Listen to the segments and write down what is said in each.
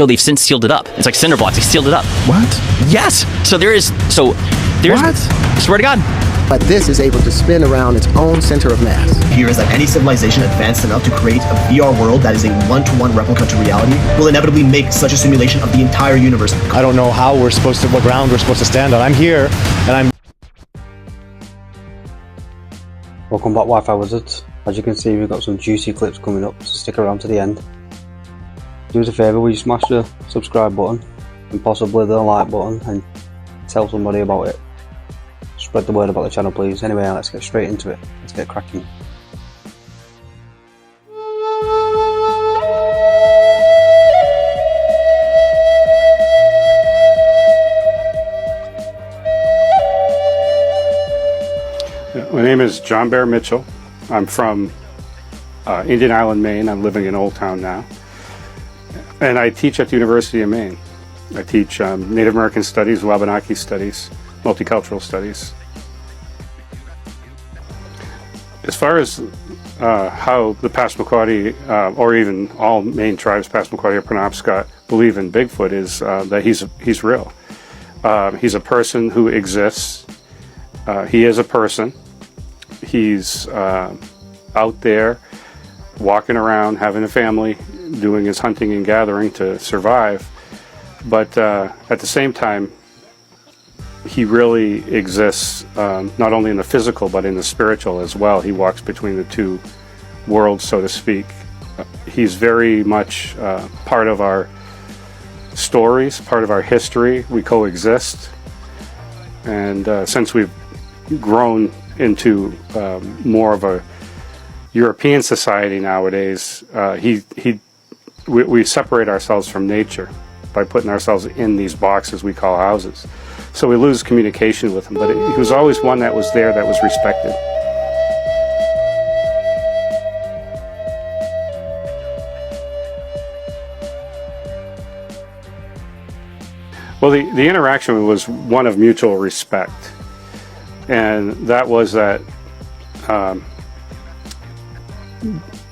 they've since sealed it up. It's like cinder blocks. They sealed it up. What? Yes. There's What? Swear to God. But this is able to spin around its own center of mass. Here is that any civilization advanced enough to create a VR world that is a one-to-one replica to reality will inevitably make such a simulation of the entire universe. I don't know how what ground we're supposed to stand on. I'm here, and I'm... Welcome back, Wi-Fi Wizards. As you can see, we've got some juicy clips coming up, so stick around to the end. Do us a favour, will you smash the subscribe button, and possibly the like button, and tell somebody about it. Spread the word about the channel, please. Anyway, let's get straight into it. Let's get cracking. My name is John Bear Mitchell. I'm from Indian Island, Maine. I'm living in Old Town now. And I teach at the University of Maine. I teach Native American Studies, Wabanaki Studies, Multicultural Studies. As far as how the Passamaquoddy, or even all Maine tribes, Passamaquoddy or Penobscot, believe in Bigfoot is that he's real. He's a person who exists. He is a person. He's out there walking around, having a family, doing his hunting and gathering to survive. But at the same time, he really exists not only in the physical but in the spiritual as well. He walks between the two worlds, so to speak. He's very much part of our stories, part of our history. We coexist. And since we've grown into more of a European society nowadays, we separate ourselves from nature by putting ourselves in these boxes we call houses. So we lose communication with him, but he was always one that was there, that was respected. Well, the interaction was one of mutual respect, and that was that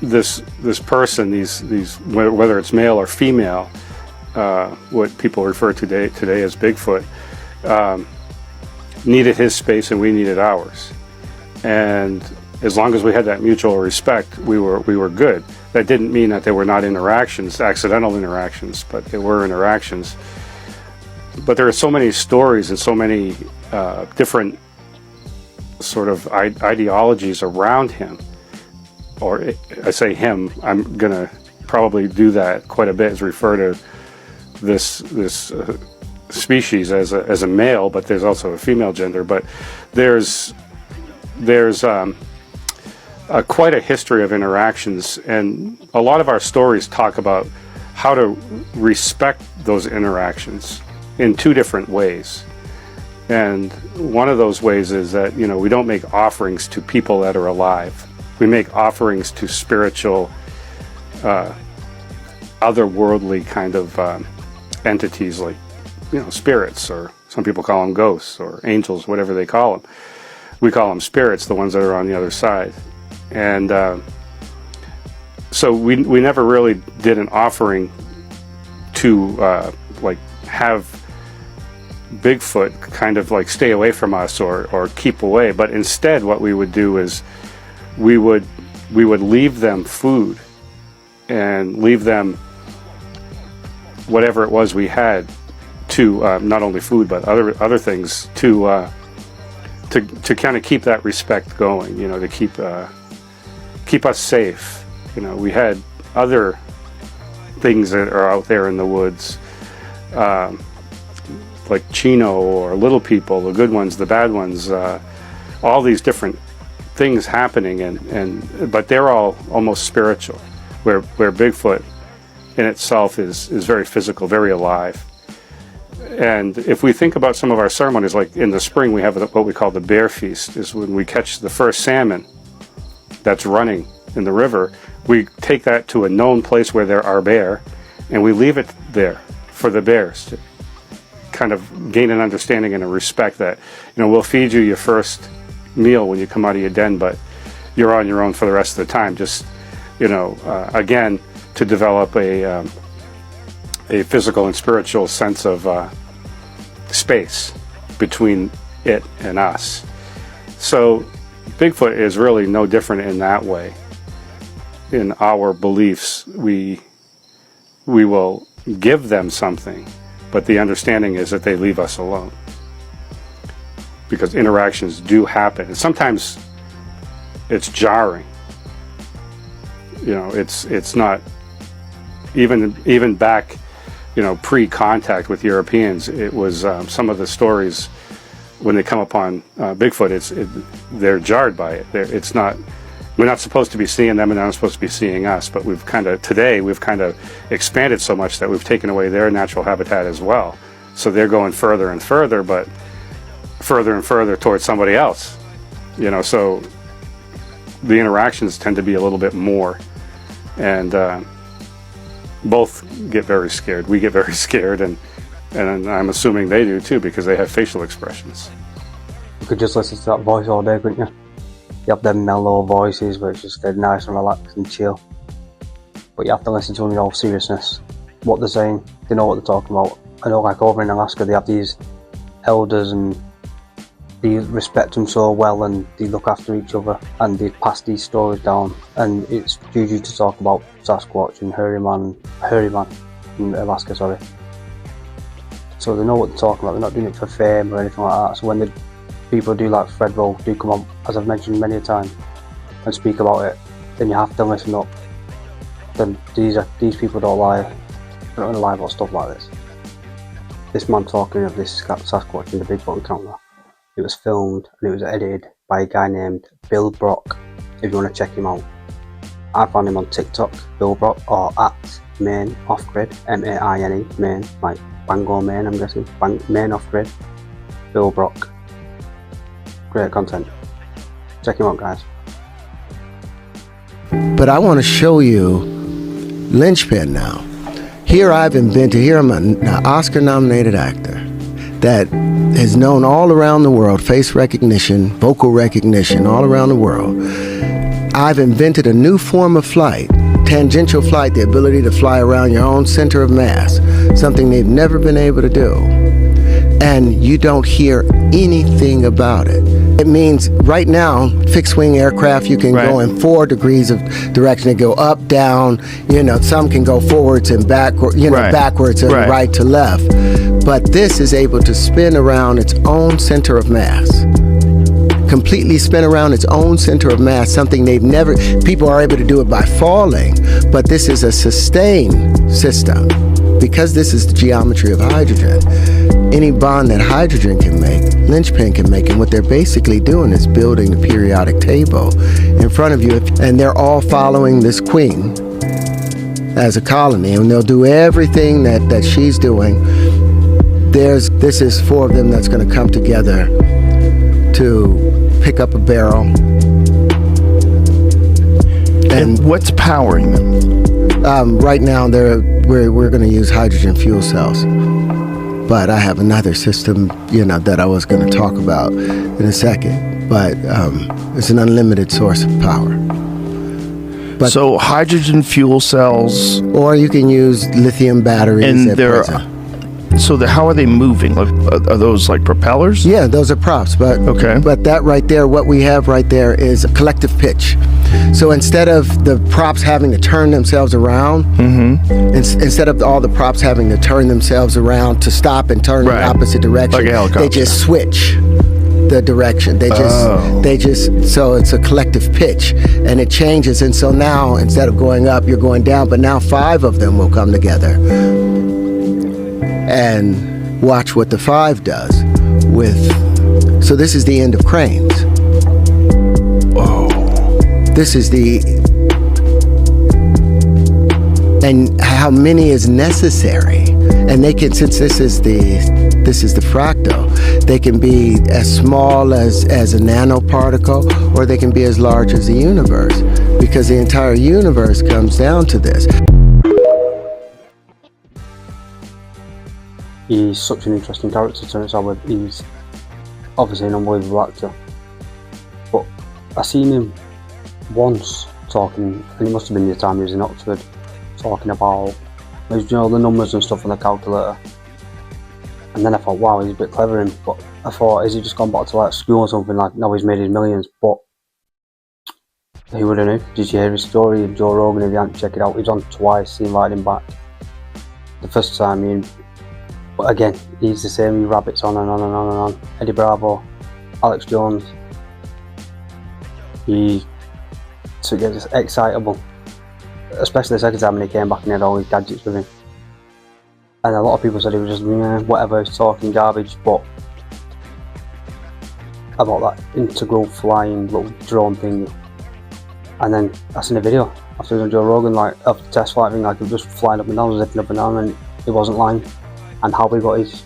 this person, these whether it's male or female, what people refer to today as Bigfoot, needed his space and we needed ours. And as long as we had that mutual respect, we were good. That didn't mean that there were not interactions, accidental interactions, but there were interactions. But there are so many stories and so many different sort of ideologies around him. Or I say him, I'm gonna probably do that quite a bit, is refer to this species as a male, but there's also a female gender. But there's quite a history of interactions, and a lot of our stories talk about how to respect those interactions in two different ways. And one of those ways is that, we don't make offerings to people that are alive. We make offerings to spiritual, otherworldly kind of entities, like spirits, or some people call them ghosts or angels, whatever they call them. We call them spirits, the ones that are on the other side. And so we never really did an offering to like have Bigfoot kind of like stay away from us or keep away, but instead what we would do is we would leave them food and leave them whatever it was we had, to not only food but other things to kind of keep that respect going, to keep us safe. We had other things that are out there in the woods, like Chino or Little People, the good ones, the bad ones, all these different things happening, but they're all almost spiritual, where Bigfoot in itself is very physical, very alive. And if we think about some of our ceremonies, like in the spring we have what we call the bear feast, is when we catch the first salmon that's running in the river. We take that to a known place where there are bear, and we leave it there for the bears to kind of gain an understanding and a respect that, we'll feed you your first meal when you come out of your den, but you're on your own for the rest of the time. Just, again, to develop a a physical and spiritual sense of space between it and us. So Bigfoot is really no different in that way. In our beliefs, we will give them something, but the understanding is that they leave us alone, because interactions do happen, and sometimes it's jarring. You know, it's not even back, you know, pre-contact with Europeans. It was some of the stories when they come upon Bigfoot, they're jarred by it. We're not supposed to be seeing them, and they're not supposed to be seeing us. But today we've kind of expanded so much that we've taken away their natural habitat as well. So they're going further and further, but further and further towards somebody else. You know, so the interactions tend to be a little bit more, and both get very scared. We get very scared, and I'm assuming they do too, because they have facial expressions. You could just listen to that voice all day, couldn't you? You have them mellow voices where it's just dead nice and relaxed and chill. But you have to listen to them in all seriousness. What they're saying, they know what they're talking about. I know, like over in Alaska, they have these elders and they respect them so well, and they look after each other, and they pass these stories down. And it's usually to talk about Sasquatch and hairy man in Alaska, sorry. So they know what they're talking about. They're not doing it for fame or anything like that. So when the people do, like Fred Rowe, do come on, as I've mentioned many a time, and speak about it, then you have to listen up. Then these people don't lie. They're not going to lie about stuff like this. This man talking of this Sasquatch in the Bigfoot encounter, it was filmed and it was edited by a guy named Bill Brock. If you want to check him out, I found him on TikTok, Bill Brock, or at Maine Off Grid, M-A-I-N-E, Maine, like Bangor, Maine, I'm guessing, Maine Off Grid, Bill Brock. Great content. Check him out, guys. But I want to show you linchpin now. Here I'm an Oscar-nominated actor that is known all around the world, face recognition, vocal recognition, all around the world. I've invented a new form of flight, tangential flight, the ability to fly around your own center of mass, something they've never been able to do. And you don't hear anything about it. It means right now, fixed-wing aircraft, you can go in 4 degrees of direction. They go up, down, you know, some can go forwards and backward, backwards and right to left. But this is able to spin around its own center of mass. Completely spin around its own center of mass, something people are able to do it by falling, but this is a sustained system. Because this is the geometry of hydrogen, any bond that hydrogen can make, linchpin can make, and what they're basically doing is building the periodic table in front of you, and they're all following this queen as a colony, and they'll do everything that she's doing. This is 4 of them that's going to come together to pick up a barrel. And what's powering them? Right now, we're going to use hydrogen fuel cells. But I have another system, that I was going to talk about in a second. But it's an unlimited source of power. But, so hydrogen fuel cells, or you can use lithium batteries. And how are they moving? Are those like propellers? Yeah, those are props. But okay. But that right there, what we have right there is a collective pitch. So instead of the props having to turn themselves around, instead of all the props having to turn themselves around to stop and turn in the opposite direction, like a helicopter, they just switch the direction. They just so it's a collective pitch, and it changes. And so now instead of going up, you're going down. But now 5 of them will come together and watch what the 5 does with. So this is the end of cranes. This is and how many is necessary, and they can, since this is the fractal, they can be as small as a nanoparticle, or they can be as large as the universe, because the entire universe comes down to this. He's such an interesting character to turn with. He's obviously an unbelievable actor, but I seen him once talking, and it must have been the time he was in Oxford, talking about He was doing all the numbers and stuff on the calculator. And then I thought, wow, he's a bit clever in. But I thought, has he just gone back to like school or something? Like, no, he's made his millions. But who would have known? Did you hear his story of Joe Rogan? If you hadn't checked it out, he's on twice. He invited him back. The first time, but again, he's the same. He rabbits on and on and on and on. Eddie Bravo, Alex Jones. So it gets excitable. Especially the second time when he came back and he had all his gadgets with him. And a lot of people said he was just, whatever, he's talking garbage, but about that integral flying little drone thing. And then I seen a video after he was on Joe Rogan, like after the test flight thing, like he was just flying up and down, zipping up and down, and he wasn't lying. And how he got his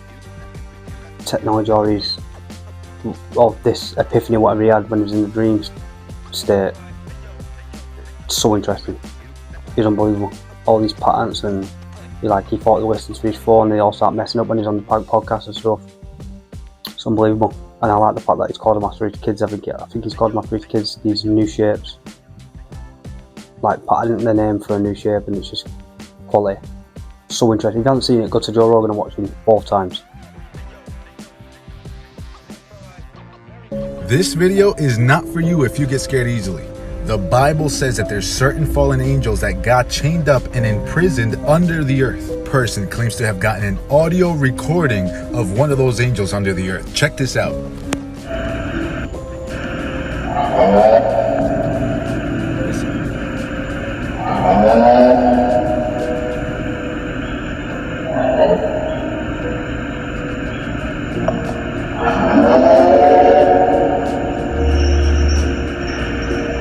technology or this epiphany, whatever he had when he was in the dream state, so interesting. He's unbelievable. All these patterns, and he thought he was listening to his phone, they all start messing up when he's on the podcast and stuff. It's unbelievable. And I like the fact that he's called him after his kids. I think he's called him after his kids, these new shapes. Like patenting the name for a new shape, and it's just quality. So interesting. If you haven't seen it, go to Joe Rogan and watch him both times. This video is not for you if you get scared easily. The Bible says that there's certain fallen angels that got chained up and imprisoned under the earth. Person claims to have gotten an audio recording of one of those angels under the earth. Check this out.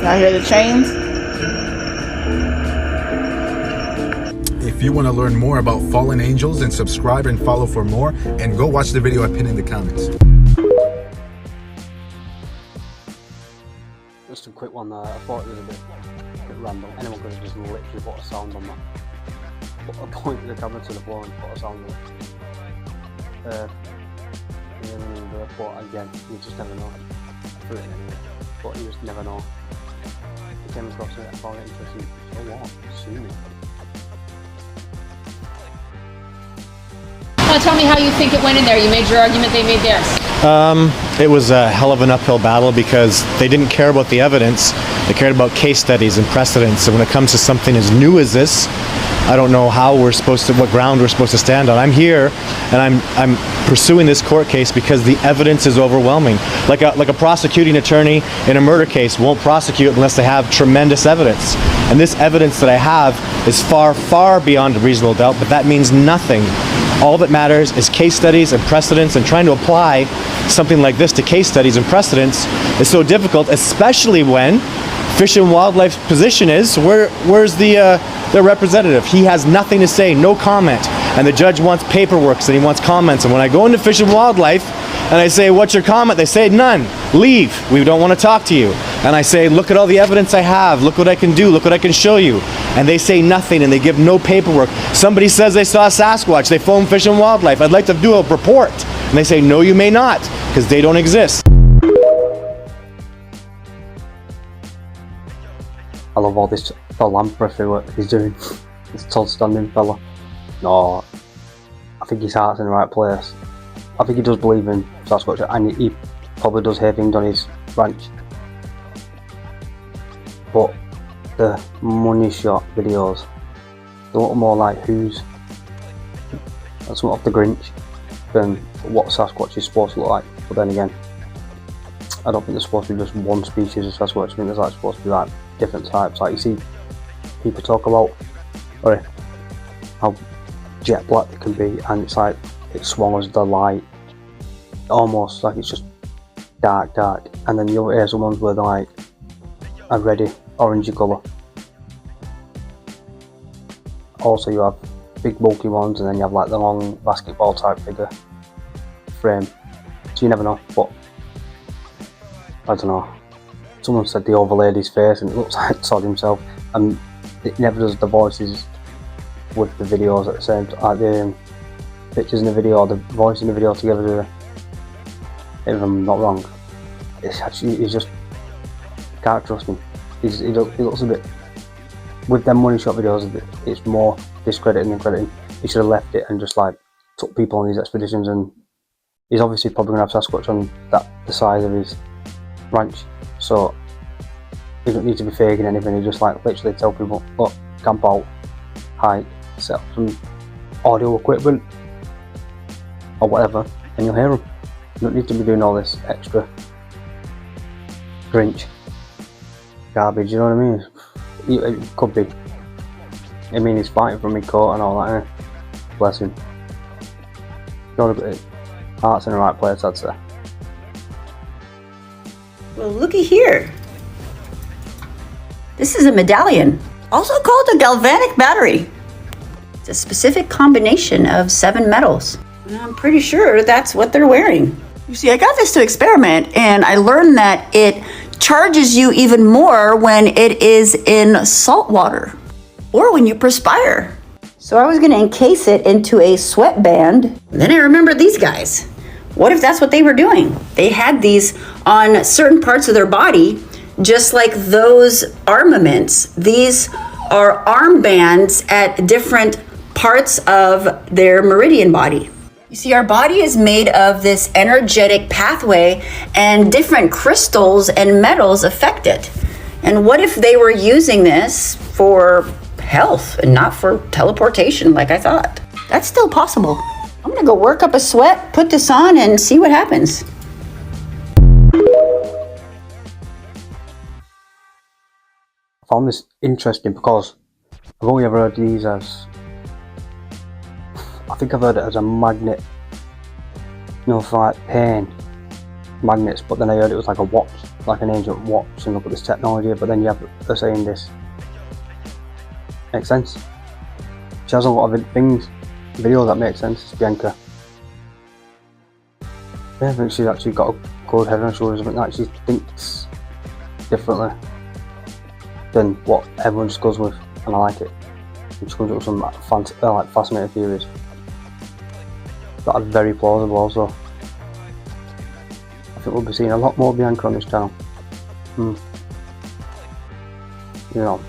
Y'all hear the chains? If you want to learn more about fallen angels, then subscribe and follow for more, and go watch the video I pinned in the comments. Just a quick one there. I thought it was a bit random. Anyone could have just literally put a sound on that. Point the camera to the floor and put a sound on it. But again, you just never know. For it anyway. But you just never know. I came across it, I found it interesting. So what? Sue me. Tell me how you think it went in there. You made your argument, they made theirs. It was a hell of an uphill battle because they didn't care about the evidence. They cared about case studies and precedents. And when it comes to something as new as this, I don't know what ground we're supposed to stand on. I'm here and I'm pursuing this court case because the evidence is overwhelming. Like a prosecuting attorney in a murder case won't prosecute unless they have tremendous evidence. And this evidence that I have is far, far beyond a reasonable doubt, but that means nothing. All that matters is case studies and precedents, and trying to apply something like this to case studies and precedents is so difficult, especially when Fish and Wildlife's position is, where's their representative? He has nothing to say, no comment. And the judge wants paperwork and he wants comments. And when I go into Fish and Wildlife and I say, what's your comment? They say, none. Leave. We don't want to talk to you. And I say, look at all the evidence I have. Look what I can do. Look what I can show you. And they say nothing and they give no paperwork. Somebody says they saw a Sasquatch. They phone Fish and Wildlife. I'd like to do a report. And they say, no, you may not, because they don't exist. I love all this, the lamprey work he's doing. This tall standing fella. No, I think his heart's in the right place. I think he does believe in Sasquatch, and he probably does hear things on his ranch. But the money shot videos, they're a lot more like that's something off the Grinch than what Sasquatch is supposed to look like. But then again, I don't think there's supposed to be just one species of Sasquatch. I think there's supposed to be different types. Like you see people talk about how jet black they can be, and it's like it swallows the light, almost like it's just dark, and then you'll hear some ones where they're like a reddy, orangey colour. Also you have big bulky ones, and then you have like the long basketball type figure frame, so you never know. But I don't know, someone said they overlaid his face and it looks like Todd himself, and it never does the voices with the videos at the same time, like the pictures in the video or the voice in the video together. If I'm not wrong, it's actually, he's just, can't trust him. He looks a bit, with them money shot videos, it's more discrediting and crediting. He should have left it and just like took people on these expeditions, and he's obviously probably going to have Sasquatch on the size of his ranch, so he don't need to be faking anything. He just like literally tell people, look, camp out, hike, set up some audio equipment or whatever, and you'll hear them. You don't need to be doing all this extra Grinch garbage, you know what I mean? It could be. I mean, he's fighting from mid court and all that, bless him. Got a bit heart's in the right place, I'd say. Well, looky here. This is a medallion, also called a galvanic battery. It's a specific combination of 7 metals. And I'm pretty sure that's what they're wearing. You see, I got this to experiment, and I learned that it charges you even more when it is in salt water or when you perspire. So I was going to encase it into a sweatband. Then I remembered these guys. What if that's what they were doing? They had these on certain parts of their body, just like those armaments. These are armbands at different parts of their meridian body. You see, our body is made of this energetic pathway, and different crystals and metals affect it. And what if they were using this for health and not for teleportation like I thought? That's still possible. I'm gonna go work up a sweat, put this on, and see what happens. I found this interesting because I've only ever heard these as, I think I've heard it as a magnet, you know, for like pain magnets, but then I heard it was like a watch, like an ancient watch, and look at this technology, but then you have her saying this. Makes sense. She has a lot of things, videos that make sense, it's Bianca. Yeah, I think she's actually got a good head on her shoulders. I think that she thinks differently than what everyone just goes with, and I like it. And she comes up with some like fascinating theories that are very plausible also. I think we'll be seeing a lot more Bianca on this channel. You know.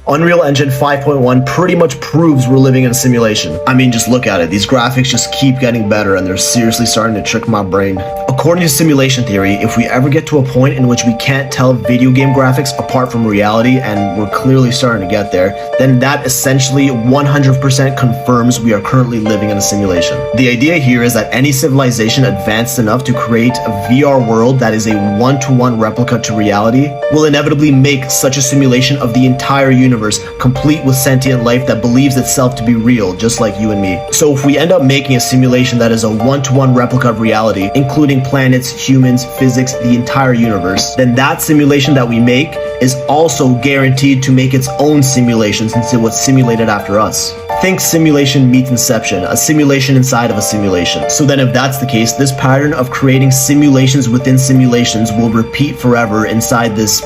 Unreal Engine 5.1 pretty much proves we're living in a simulation. I mean, just look at it. These graphics just keep getting better, and they're seriously starting to trick my brain. According to simulation theory, if we ever get to a point in which we can't tell video game graphics apart from reality, and we're clearly starting to get there, then that essentially 100% confirms we are currently living in a simulation. The idea here is that any civilization advanced enough to create a VR world that is a one-to-one replica to reality will inevitably make such a simulation of the entire universe, complete with sentient life that believes itself to be real, just like you and me. So if we end up making a simulation that is a one-to-one replica of reality, including planets, humans, physics, the entire universe, then that simulation that we make is also guaranteed to make its own simulation since it was simulated after us. Think simulation meets Inception, a simulation inside of a simulation. So then if that's the case, this pattern of creating simulations within simulations will repeat forever inside this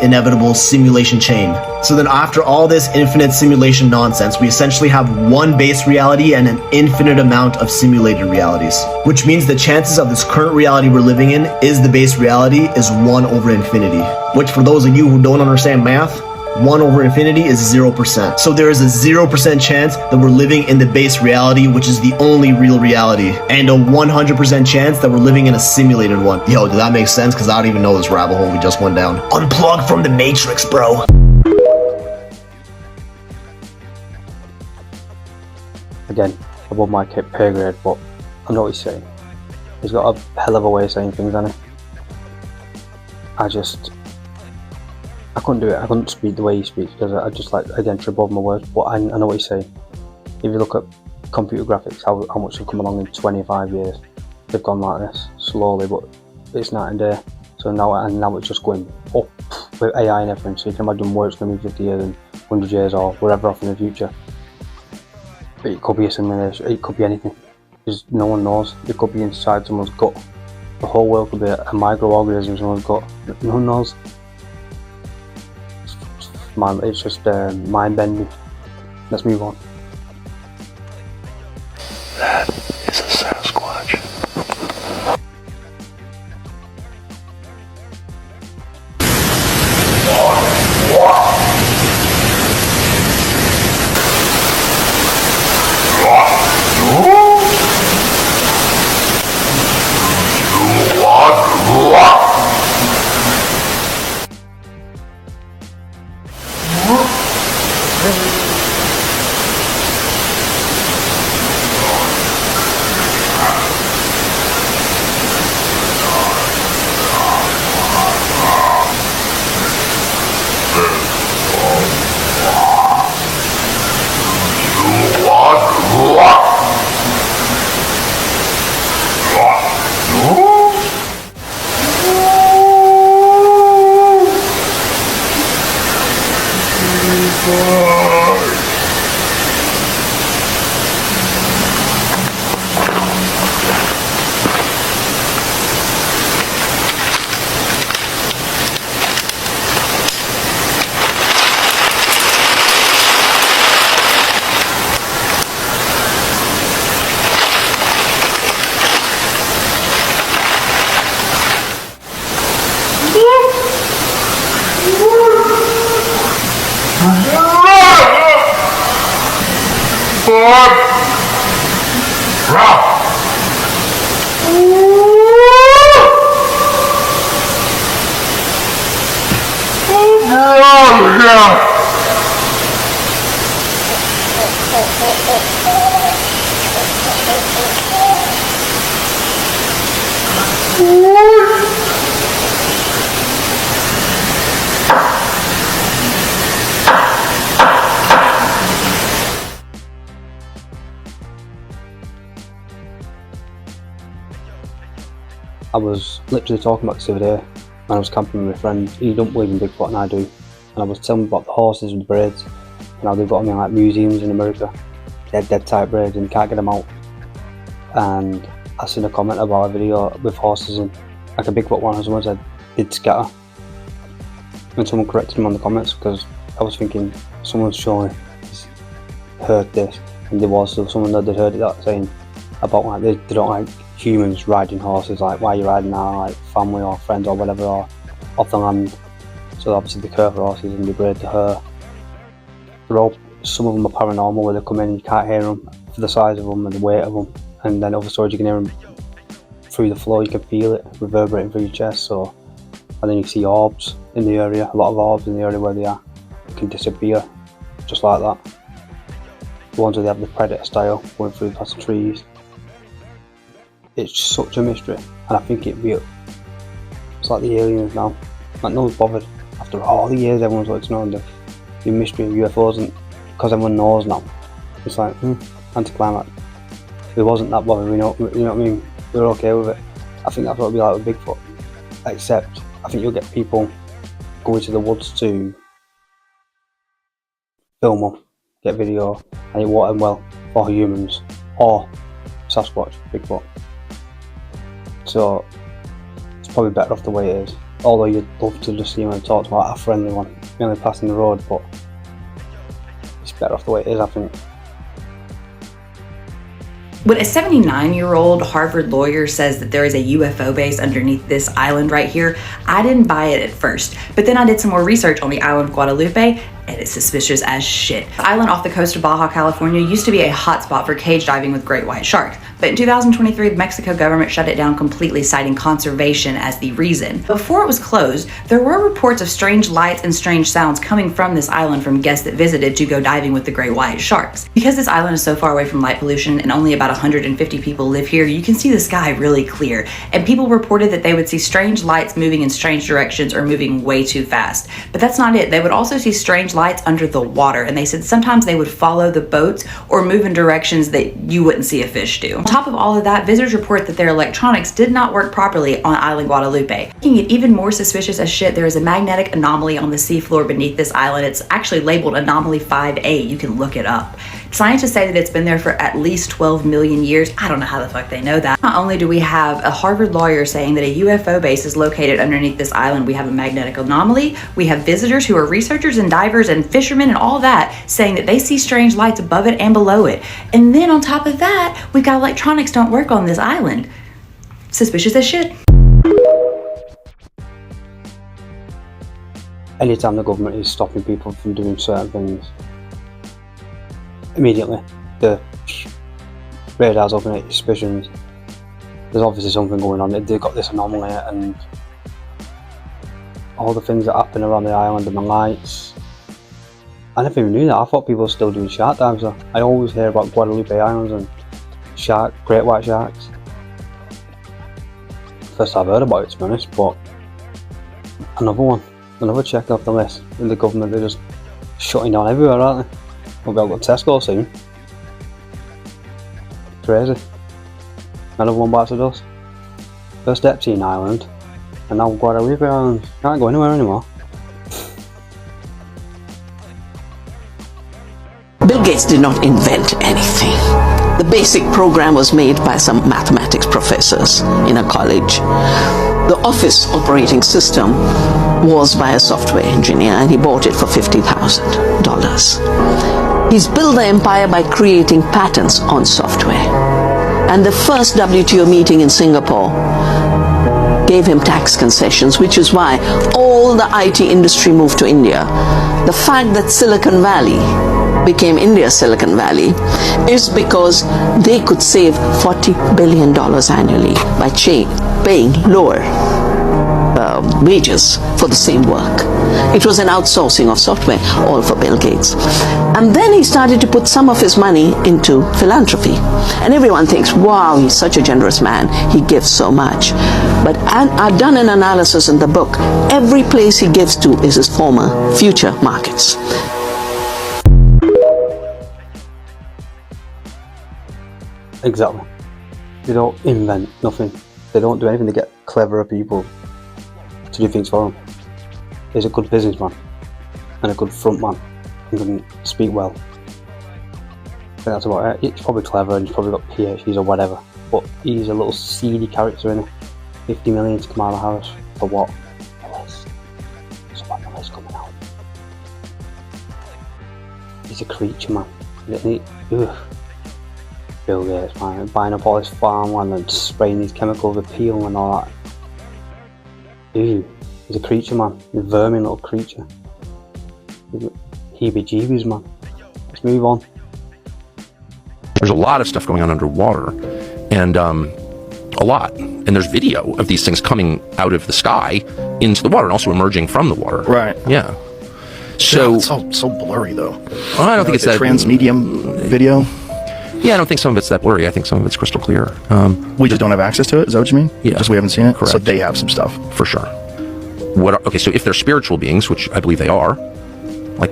inevitable simulation chain. So then after all this infinite simulation nonsense, we essentially have one base reality and an infinite amount of simulated realities. Which means the chances of this current reality we're living in is the base reality is 1 over infinity. Which for those of you who don't understand math, 1 over infinity is 0%. So there is a 0% chance that we're living in the base reality, which is the only real reality, and a 100% chance that we're living in a simulated one. Yo, did that make sense? Because I don't even know this rabbit hole we just went down. Unplug from the Matrix, bro. Again, above my pay grade, but I know what he's saying. He's got a hell of a way of saying things, hasn't he? I couldn't do it. I couldn't speak the way he speaks because I just like, again, trip over my words. But I know what he's saying. If you look at computer graphics, how much have come along in 25 years, they've gone like this slowly, but it's night and day. So now it's just going up with AI and everything. So you can imagine where it's going to be 50 years and 100 years or wherever off in the future. But it could be a simulation. It could be anything. Because no one knows. It could be inside someone's gut. The whole world could be a microorganism in someone's gut. No one knows. It's just mind-bending. Let's move on. That is a Sasquatch. I was literally talking about this the other day when I was camping with my friend. He don't believe in Bigfoot and I do. And I was telling him about the horses with the braids. And how they've got them in like museums in America. They're dead tight braids and you can't get them out. And I seen a comment about a video with horses in, like a Bigfoot one, and someone said they'd scatter. And someone corrected him on the comments because I was thinking someone's surely heard this. And there was someone that had heard it that saying about like they don't like humans riding horses, like why are you riding now, like family or friends or whatever, or off the land. So obviously they care for horses and they braid to her. They're all, some of them are paranormal where they come in and you can't hear them for the size of them and the weight of them, and then other stories you can hear them through the floor, you can feel it reverberating through your chest. So, and then you see orbs in the area, a lot of orbs in the area where they are, they can disappear just like that. The ones where they have the predator style going through past the trees. It's such a mystery, and I think it's like the aliens now. Like no one's bothered. After all the years everyone's wanted to know the mystery of UFOs, and because everyone knows now, it's like, anticlimax. It wasn't that bothered, you know what I mean? We're okay with it. I think that's what it'll be like with Bigfoot. Except, I think you'll get people going to the woods to film them, get video, and it won't end well for humans, or Sasquatch, Bigfoot. So it's probably better off the way it is. Although you'd love to just see him and talk about a friendly one, only passing the road, but it's better off the way it is, I think. When a 79-year-old Harvard lawyer says that there is a UFO base underneath this island right here, I didn't buy it at first. But then I did some more research on the island of Guadalupe, and it's suspicious as shit. The island off the coast of Baja California used to be a hotspot for cage diving with great white sharks. But in 2023, the Mexico government shut it down completely, citing conservation as the reason. Before it was closed, there were reports of strange lights and strange sounds coming from this island from guests that visited to go diving with the great white sharks. Because this island is so far away from light pollution and only about 150 people live here, you can see the sky really clear. And people reported that they would see strange lights moving in strange directions or moving way too fast. But that's not it. They would also see strange lights under the water, and they said sometimes they would follow the boats or move in directions that you wouldn't see a fish do. On top of all of that, visitors report that their electronics did not work properly on Island Guadalupe. Making it even more suspicious as shit, there is a magnetic anomaly on the seafloor beneath this island. It's actually labeled Anomaly 5A. You can look it up. Scientists say that it's been there for at least 12 million years. I don't know how the fuck they know that. Not only do we have a Harvard lawyer saying that a UFO base is located underneath this island, we have a magnetic anomaly, we have visitors who are researchers and divers and fishermen and all that saying that they see strange lights above it and below it. And then on top of that, we've got electronics don't work on this island. Suspicious as shit. Anytime the government is stopping people from doing certain things, immediately the radars open at suspicions. There's obviously something going on. They've got this anomaly and all the things that happen around the island and the lights. I never even knew that. I thought people were still doing shark dives. I always hear about Guadalupe Islands and great white sharks. First I've heard about it, to be honest, but another check off the list. In the government, they're just shutting down everywhere, aren't they? We'll be able to Tesco soon. Crazy. Another one bites the dust. First Epstein Island, and now Guadalupe Island. Can't go anywhere anymore. Bill Gates did not invent anything. The basic program was made by some mathematics professors in a college. The office operating system was by a software engineer, and he bought it for $50,000. He's built the empire by creating patents on software. And the first WTO meeting in Singapore gave him tax concessions, which is why all the IT industry moved to India. The fact that Silicon Valley became India's Silicon Valley is because they could save $40 billion annually by paying lower wages for the same work. It was an outsourcing of software, all for Bill Gates. And then he started to put some of his money into philanthropy. And everyone thinks, wow, he's such a generous man. He gives so much. But I've done an analysis in the book. Every place he gives to is his former future markets. Exactly. They don't invent nothing. They don't do anything to get cleverer people to do things for them. He's a good businessman and a good front man and can speak well. I think that's about it. He's probably clever and he's probably got PhDs or whatever, but he's a little seedy character in it. 50 million to Kamala Harris for what? The list. It's about the list coming out. He's a creature, man. Bill Gates, man, buying up all this farmland and spraying these chemicals with peel and all that. Ew, he's a creature, man. He's a vermin little creature. Heebie-jeebies, man. Let's move on. There's a lot of stuff going on underwater, and a lot. And there's video of these things coming out of the sky into the water and also emerging from the water. Right. Yeah. So it's all so blurry, though. Well, I don't think it's that transmedium video. Yeah, I don't think some of it's that blurry. I think some of it's crystal clear. We just don't have access to it? Is that what you mean? Yeah. Just we haven't seen it? Correct. So they have some stuff. For sure. Okay, so if they're spiritual beings, which I believe they are, like,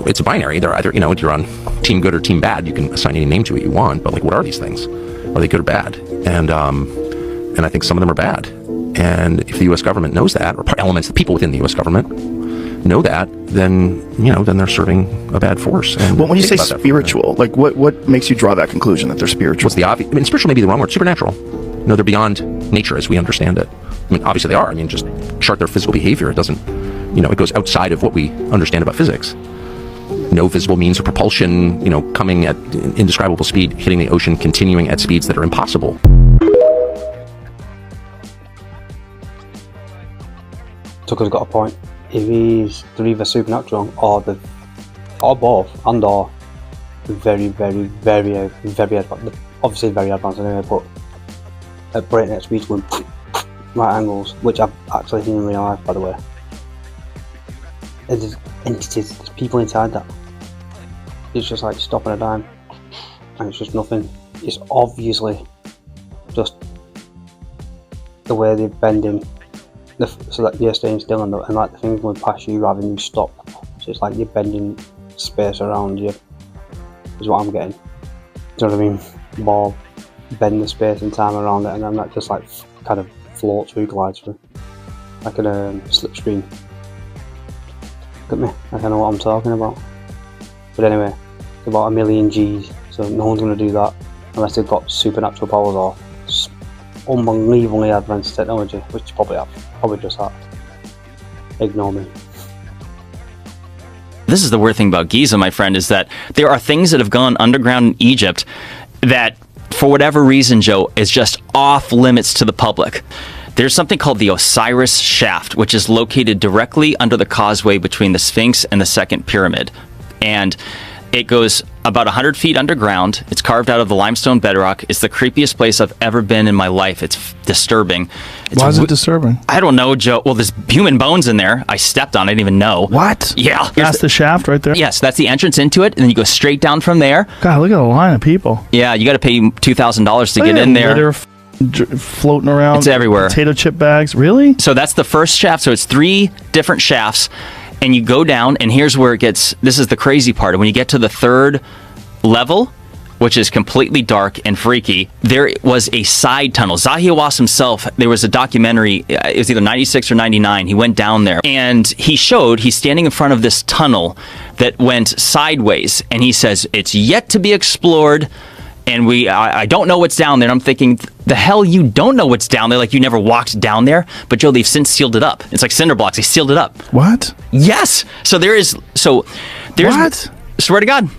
it's a binary. They're either, you're on team good or team bad. You can assign any name to it you want, but, like, what are these things? Are they good or bad? And I think some of them are bad. And if the U.S. government knows that, or elements, the people within the U.S. government know that, then they're serving a bad force. And when you say spiritual, like what makes you draw that conclusion that they're spiritual? What's the obvious? I mean, spiritual may be the wrong word. Supernatural. They're beyond nature as we understand it. I mean, obviously they are. I mean, just chart their physical behavior. It doesn't, it goes outside of what we understand about physics. No visible means of propulsion, coming at indescribable speed, hitting the ocean, continuing at speeds that are impossible. Tucker's got a point. If they're either supernatural or both, and or very, very, very, very advanced. Obviously very advanced anyway, but at breakneck speeds going right angles, which I've actually seen in real life, by the way. There's entities, there's people inside that. It's just like stopping a dime, and it's just nothing. It's obviously just the way they're bending. So that you're staying still and like the things going past you rather than you stop. So it's like you're bending space around you, is what I'm getting. Do you know what I mean? Ball, bend the space and time around it, and then that just like kind of floats through, glides through. Like a slipstream. Look at me, I don't know what I'm talking about. But anyway, it's about 1 million G's, so no one's going to do that unless they've got supernatural powers or unbelievably advanced technology, which probably just that. Ignore me. This is the weird thing about Giza, my friend, is that there are things that have gone underground in Egypt that, for whatever reason, Joe, is just off limits to the public. There's something called the Osiris Shaft, which is located directly under the causeway between the Sphinx and the Second Pyramid. And it goes about 100 feet underground. It's carved out of the limestone bedrock. It's the creepiest place I've ever been in my life. It's disturbing. Why is it disturbing? I don't know, Joe. Well, there's human bones in there. I stepped on it. I didn't even know. What? Yeah. That's the shaft right there? Yes, that's the entrance into it, and then you go straight down from there. God, look at the line of people. Yeah, you got to pay $2,000 to get in there. They're floating around. It's everywhere. Potato chip bags. Really? So that's the first shaft. So it's 3 different shafts. And you go down, and here's where it gets, this is the crazy part. When you get to the 3rd level, which is completely dark and freaky, there was a side tunnel. Zahi Hawass himself, there was a documentary, it was either 96 or 99, he went down there, and he's standing in front of this tunnel that went sideways, and he says, it's yet to be explored, and I don't know what's down there. And I'm thinking, the hell you don't know what's down there? Like you never walked down there? But Joe, they've since sealed it up. It's like cinder blocks. They sealed it up. What? Yes. There's what? Swear to God.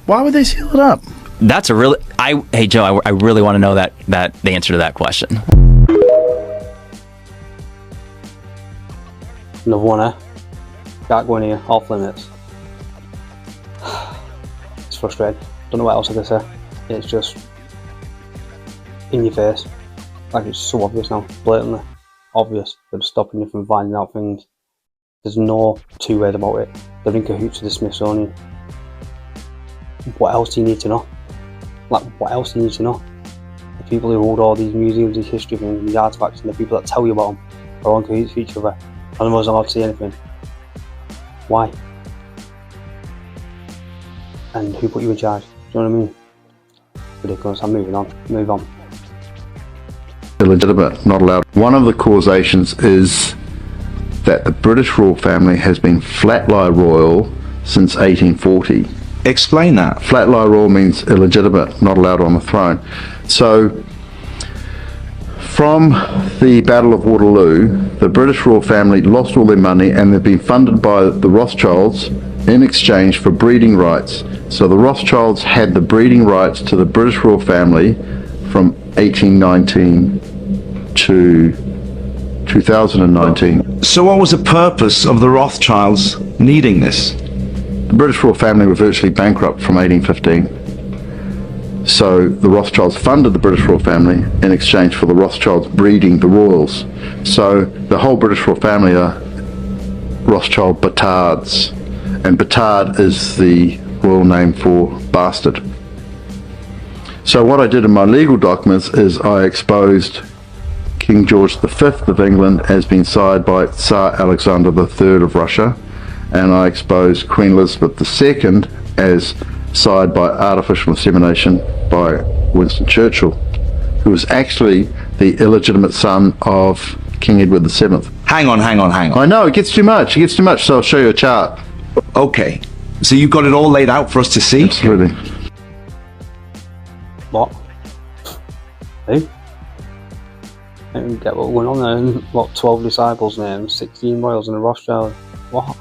Why would they seal it up? That's a really, hey Joe, I really want to know that the answer to that question. Another one, Can't go in here, off limits. frustrating. Don't know what else I can say. It's just in your face. Like, it's so obvious now, blatantly obvious. They're stopping you from finding out things. There's no two ways about it. They're in cahoots with the Smithsonian. What else do you need to know? Like, what else do you need to know? The people who hold all these museums, these history things, these artifacts, and the people that tell you about them are all in cahoots with each other. And no one's allowed to see anything. Why? And who put you in charge? Do you know what I mean? Ridiculous. I'm moving on. Move on. Illegitimate, not allowed. One of the causations is that the British royal family has been flat-lie royal since 1840. Explain that. Flat-lie royal means illegitimate, not allowed on the throne. So, from the Battle of Waterloo, the British royal family lost all their money and they've been funded by the Rothschilds in exchange for breeding rights. So the Rothschilds had the breeding rights to the British royal family from 1819 to 2019. So what was the purpose of the Rothschilds needing this? The British royal family were virtually bankrupt from 1815. So the Rothschilds funded the British royal family in exchange for the Rothschilds breeding the royals. So the whole British royal family are Rothschild Batards. And Batard is the royal name for bastard. So what I did in my legal documents is I exposed King George V of England as being sired by Tsar Alexander III of Russia, and I exposed Queen Elizabeth II as sired by artificial insemination by Winston Churchill, who was actually the illegitimate son of King Edward VII. Hang on. I know, it gets too much, so I'll show you a chart. Okay, so you've got it all laid out for us to see? Absolutely. What? Who? I don't get what went on there. What, 12 disciples names, 16 royals and a Rothschild. What?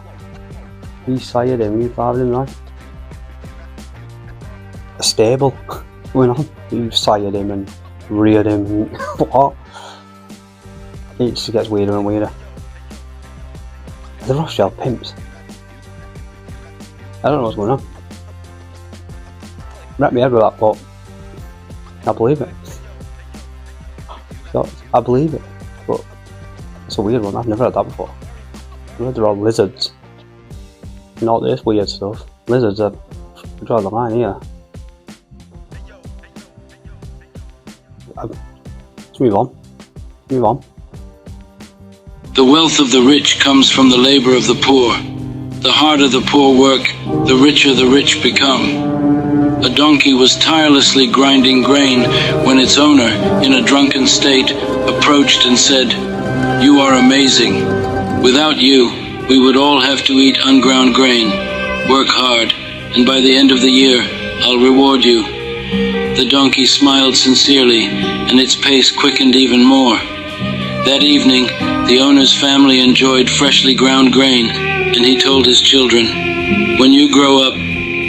Who sired him? Who fathered him, man? A stable. What went on? Who sired him and reared him? What? It just gets weirder and weirder. The Rothschild pimps. I don't know what's going on. Wrap my head with that, but I believe it. I believe it, but it's a weird one. I've never heard that before. I've heard they're all lizards. Not this weird stuff. Lizards are draw the line here. Let's move on. The wealth of the rich comes from the labor of the poor. The harder the poor work, the richer the rich become. A donkey was tirelessly grinding grain when its owner, in a drunken state, approached and said, "You are amazing. Without you, we would all have to eat unground grain. Work hard, and by the end of the year, I'll reward you." The donkey smiled sincerely, and its pace quickened even more. That evening, the owner's family enjoyed freshly ground grain, and he told his children, "When you grow up,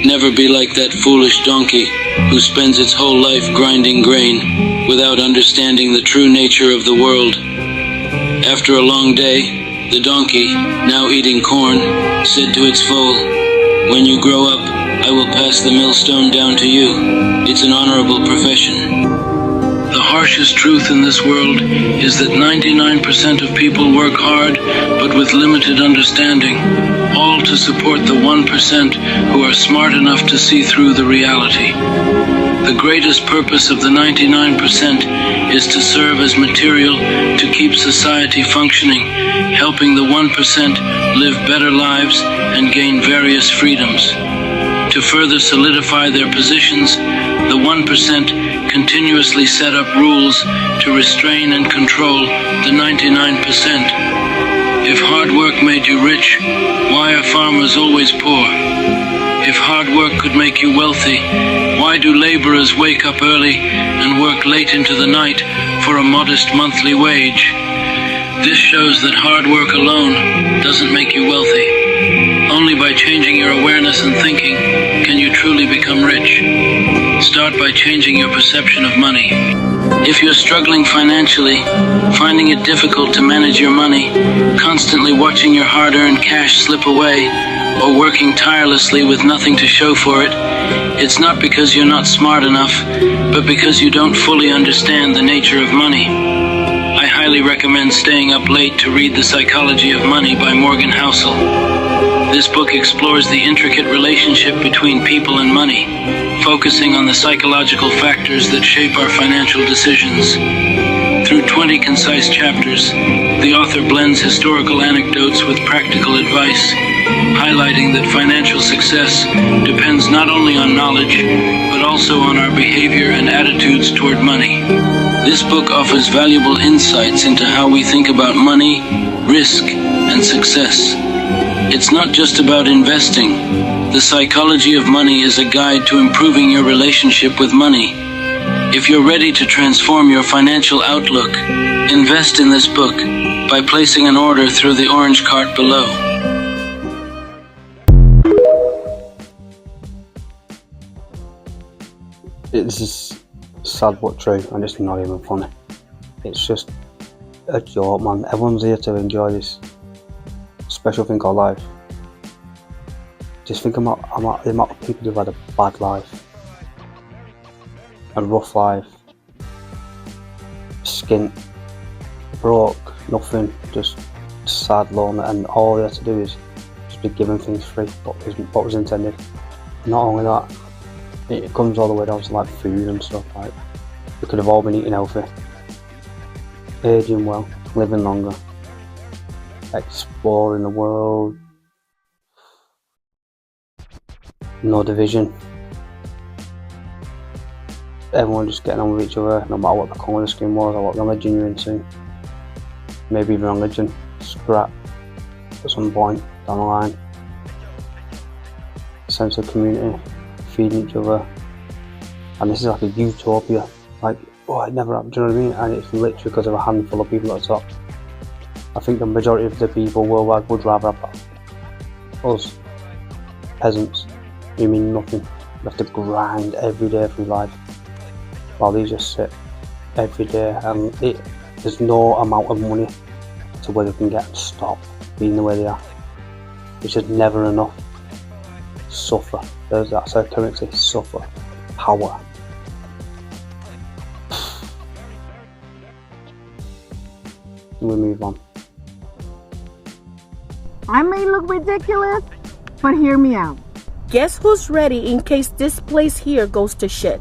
never be like that foolish donkey who spends its whole life grinding grain without understanding the true nature of the world." After a long day, the donkey, now eating corn, said to its foal, "When you grow up, I will pass the millstone down to you. It's an honorable profession." The harshest truth in this world is that 99% of people work hard, but with limited understanding, all to support the 1% who are smart enough to see through the reality. The greatest purpose of the 99% is to serve as material to keep society functioning, helping the 1% live better lives and gain various freedoms. To further solidify their positions, the 1% continuously set up rules to restrain and control the 99%. If hard work made you rich, why are farmers always poor? If hard work could make you wealthy, why do laborers wake up early and work late into the night for a modest monthly wage? This shows that hard work alone doesn't make you wealthy. Only by changing your awareness and thinking can you truly become rich. Start by changing your perception of money. If you're struggling financially, finding it difficult to manage your money, constantly watching your hard-earned cash slip away, or working tirelessly with nothing to show for it, it's not because you're not smart enough, but because you don't fully understand the nature of money. I highly recommend staying up late to read The Psychology of Money by Morgan Housel. This book explores the intricate relationship between people and money, focusing on the psychological factors that shape our financial decisions. Through 20 concise chapters, the author blends historical anecdotes with practical advice, highlighting that financial success depends not only on knowledge, but also on our behavior and attitudes toward money. This book offers valuable insights into how we think about money, risk, and success. It's not just about investing. The Psychology of Money is a guide to improving your relationship with money. If you're ready to transform your financial outlook, invest in this book by placing an order through the orange cart below. It's just sad but true, and it's not even funny. It's just a joke, man. Everyone's here to enjoy this special thing called life. Just think about the amount of people who've had a bad life, a rough life, skint, broke, nothing, just sad, lonely, and all they have to do is just be given things free, what was intended. Not only that, it comes all the way down to like food and stuff. Like, we could have all been eating healthy, aging well, living longer, exploring the world, no division. Everyone just getting on with each other, no matter what the colour of the skin was or what religion you're into. Maybe even religion, scrap at some point down the line. Sense of community, feeding each other. And this is like a utopia. Like, oh, it never happened, do you know what I mean? And it's literally because of a handful of people at the top. I think the majority of the people worldwide would rather have that. Us, peasants, who mean nothing. We have to grind every day through life, while these just sit every day, and there's no amount of money to where they can get and stop being the way they are. It's just never enough. Suffer. That's our currency. Suffer. Power. We move on. I may look ridiculous, but hear me out. Guess who's ready in case this place here goes to shit?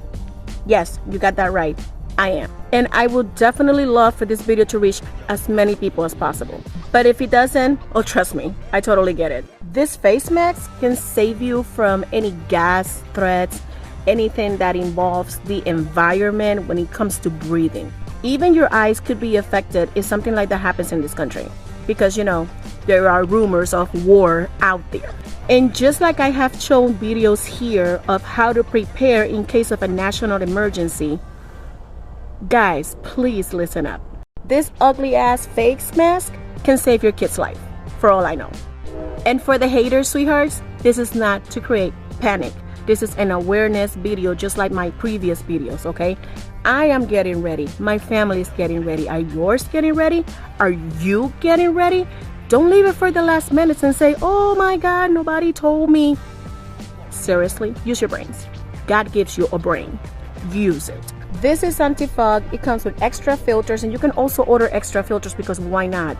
Yes, you got that right. I am. And I would definitely love for this video to reach as many people as possible. But if it doesn't, oh, trust me, I totally get it. This face mask can save you from any gas threats, anything that involves the environment when it comes to breathing. Even your eyes could be affected if something like that happens in this country. Because, you know, there are rumors of war out there. And just like I have shown videos here of how to prepare in case of a national emergency, guys, please listen up. This ugly ass face mask can save your kid's life, for all I know. And for the haters, sweethearts, this is not to create panic. This is an awareness video, just like my previous videos, okay? I am getting ready. My family is getting ready. Are yours getting ready? Are you getting ready? Don't leave it for the last minutes and say, oh my God, nobody told me. Seriously, use your brains. God gives you a brain. Use it. This is anti-fog. It comes with extra filters, and you can also order extra filters because why not?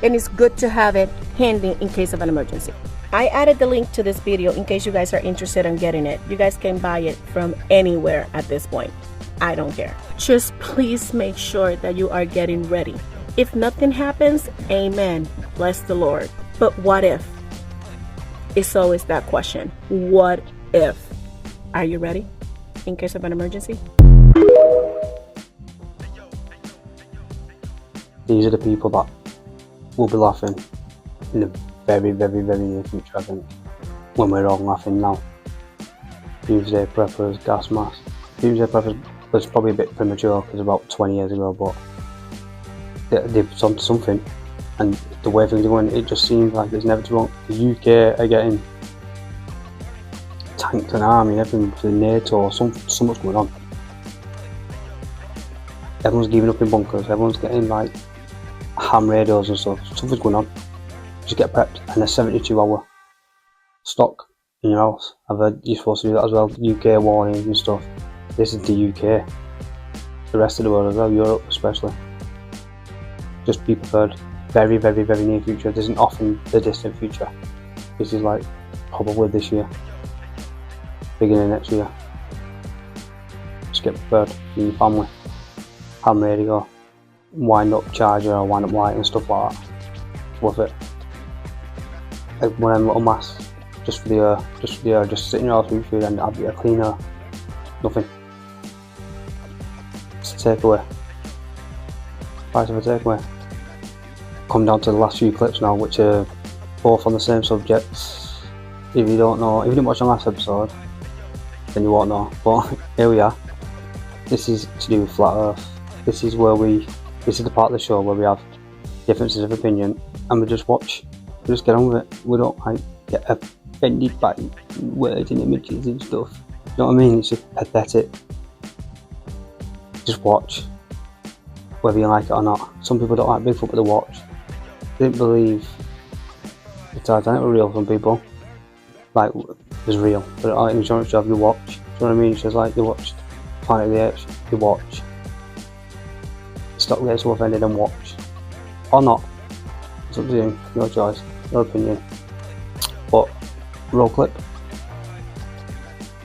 And it's good to have it handy in case of an emergency. I added the link to this video in case you guys are interested in getting it. You guys can buy it from anywhere at this point. I don't care. Just please make sure that you are getting ready. If nothing happens, amen. Bless the Lord. But what if? It's always that question. What if? Are you ready in case of an emergency? These are the people that will be laughing in the very, very, very near future, I think. When we're all laughing now. Doomsday preppers, gas masks. Doomsday preppers was probably a bit premature because about 20 years ago, but they've done something, and the way things are going, it just seems like it's inevitable. The UK are getting tanked and army and everything to NATO, so much going on. Everyone's giving up in bunkers, everyone's getting like ham radios and stuff, something's going on. Just get prepped, and a 72 hour stock in your house. I've heard you're supposed to do that as well. UK warnings and stuff. This is the UK. The rest of the world as well, Europe especially. Just be prepared. Very, very, very near future. This isn't often the distant future. This is like probably this year. Beginning next year. Just get prepared in your family. Ham radio, wind up charger or wind up light and stuff like that. It's worth it. Like one of them little masks, just for the air, just sit in your house with food and have a cleaner. Nothing. It's a takeaway. Price of a takeaway. Come down to the last few clips now, which are both on the same subjects. If you don't know, if you didn't watch the last episode, then you won't know. But here we are. This is to do with flat Earth. This is the part of the show where we have differences of opinion, and we just watch. We just get on with it. We don't like get offended by words and images and stuff. You know what I mean? It's just pathetic. Just watch, whether you like it or not. Some people don't like Bigfoot, but they watch. They didn't believe the Titanic were real. Some people, like, it was real. But at an insurance job, you watch. Do you know what I mean? It's just like you watched Planet of the Apes. You watch. Stop getting so offended and watch, or not. It's up to you. Your choice. Your opinion. But roll clip.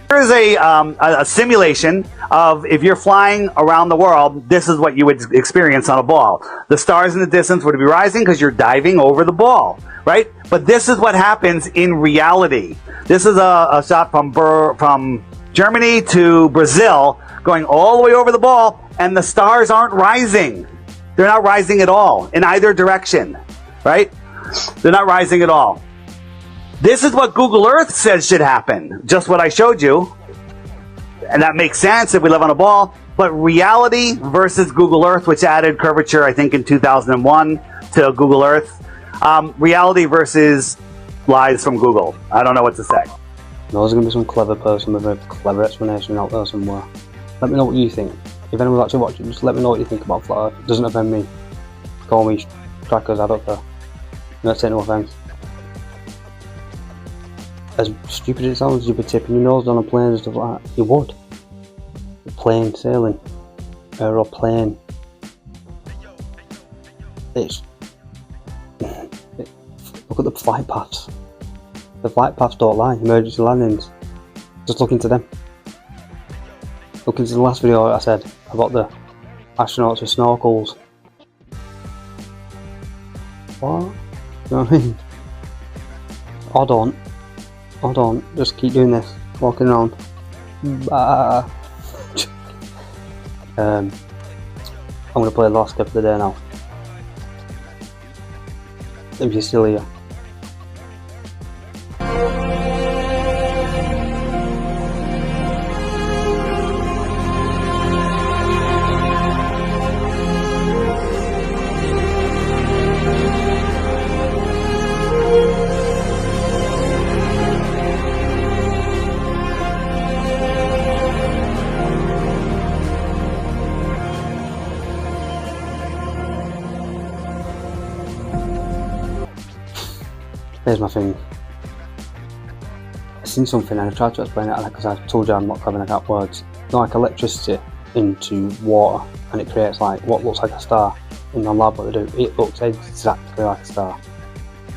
Here's a simulation of if you're flying around the world, this is what you would experience on a ball. The stars in the distance would be rising because you're diving over the ball, right? But this is what happens in reality. This is a shot from Germany to Brazil, going all the way over the ball, and the stars aren't rising. They're not rising at all in either direction, right? They're not rising at all. This is what Google Earth says should happen. Just what I showed you. And that makes sense if we live on a ball. But reality versus Google Earth, which added curvature, I think, in 2001 to Google Earth. Reality versus lies from Google. I don't know what to say. There's going to be some clever person with a clever explanation out there somewhere. Let me know what you think. If anyone's actually watching, just let me know what you think about flat Earth. It doesn't offend me. Call me crackers, I don't care. No, take no offence. As stupid as it sounds, you'd be tipping your nose down a plane and stuff like that. You would. Plane sailing. Aeroplane. Look at the flight paths. The flight paths don't lie. Emergency landings. Just look into them. Look into the last video I said about the astronauts with snorkels. What? You know what I mean? Or don't. Just keep doing this. Walking around. I'm going to play the last clip of the day now. If you're still here. Here's my thing. I've seen something and I tried to explain it because I told you I'm not clever and I can't words. It's like electricity into water and it creates like what looks like a star. In the lab what they do, it looks exactly like a star.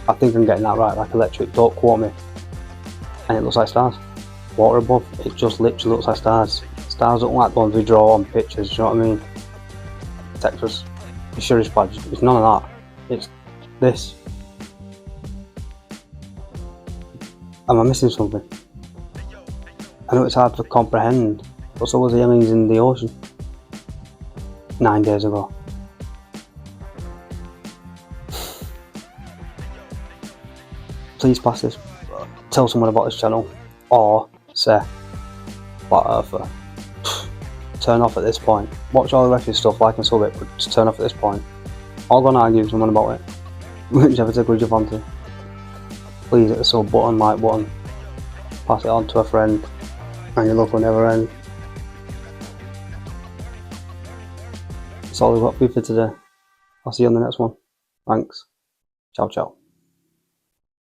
I think I'm getting that right, like electric, don't quote me. And it looks like stars. Water above, it just literally looks like stars. Stars look like the ones we draw on pictures, you know what I mean? Texas, sure is bad, it's none of that. It's this. Am I missing something? I know it's hard to comprehend, but so was the aliens in the ocean 9 days ago. Please pass this, tell someone about this channel, or say, flat earther. Turn off at this point. Watch all the rest of your stuff, like and sub it, but just turn off at this point. I'll go and argue with someone about it. Whichever tickles you fancy. Please hit the sub button, like button, pass it on to a friend, and your love will never end. That's all we've got for you for today. I'll see you on the next one. Thanks. Ciao, ciao.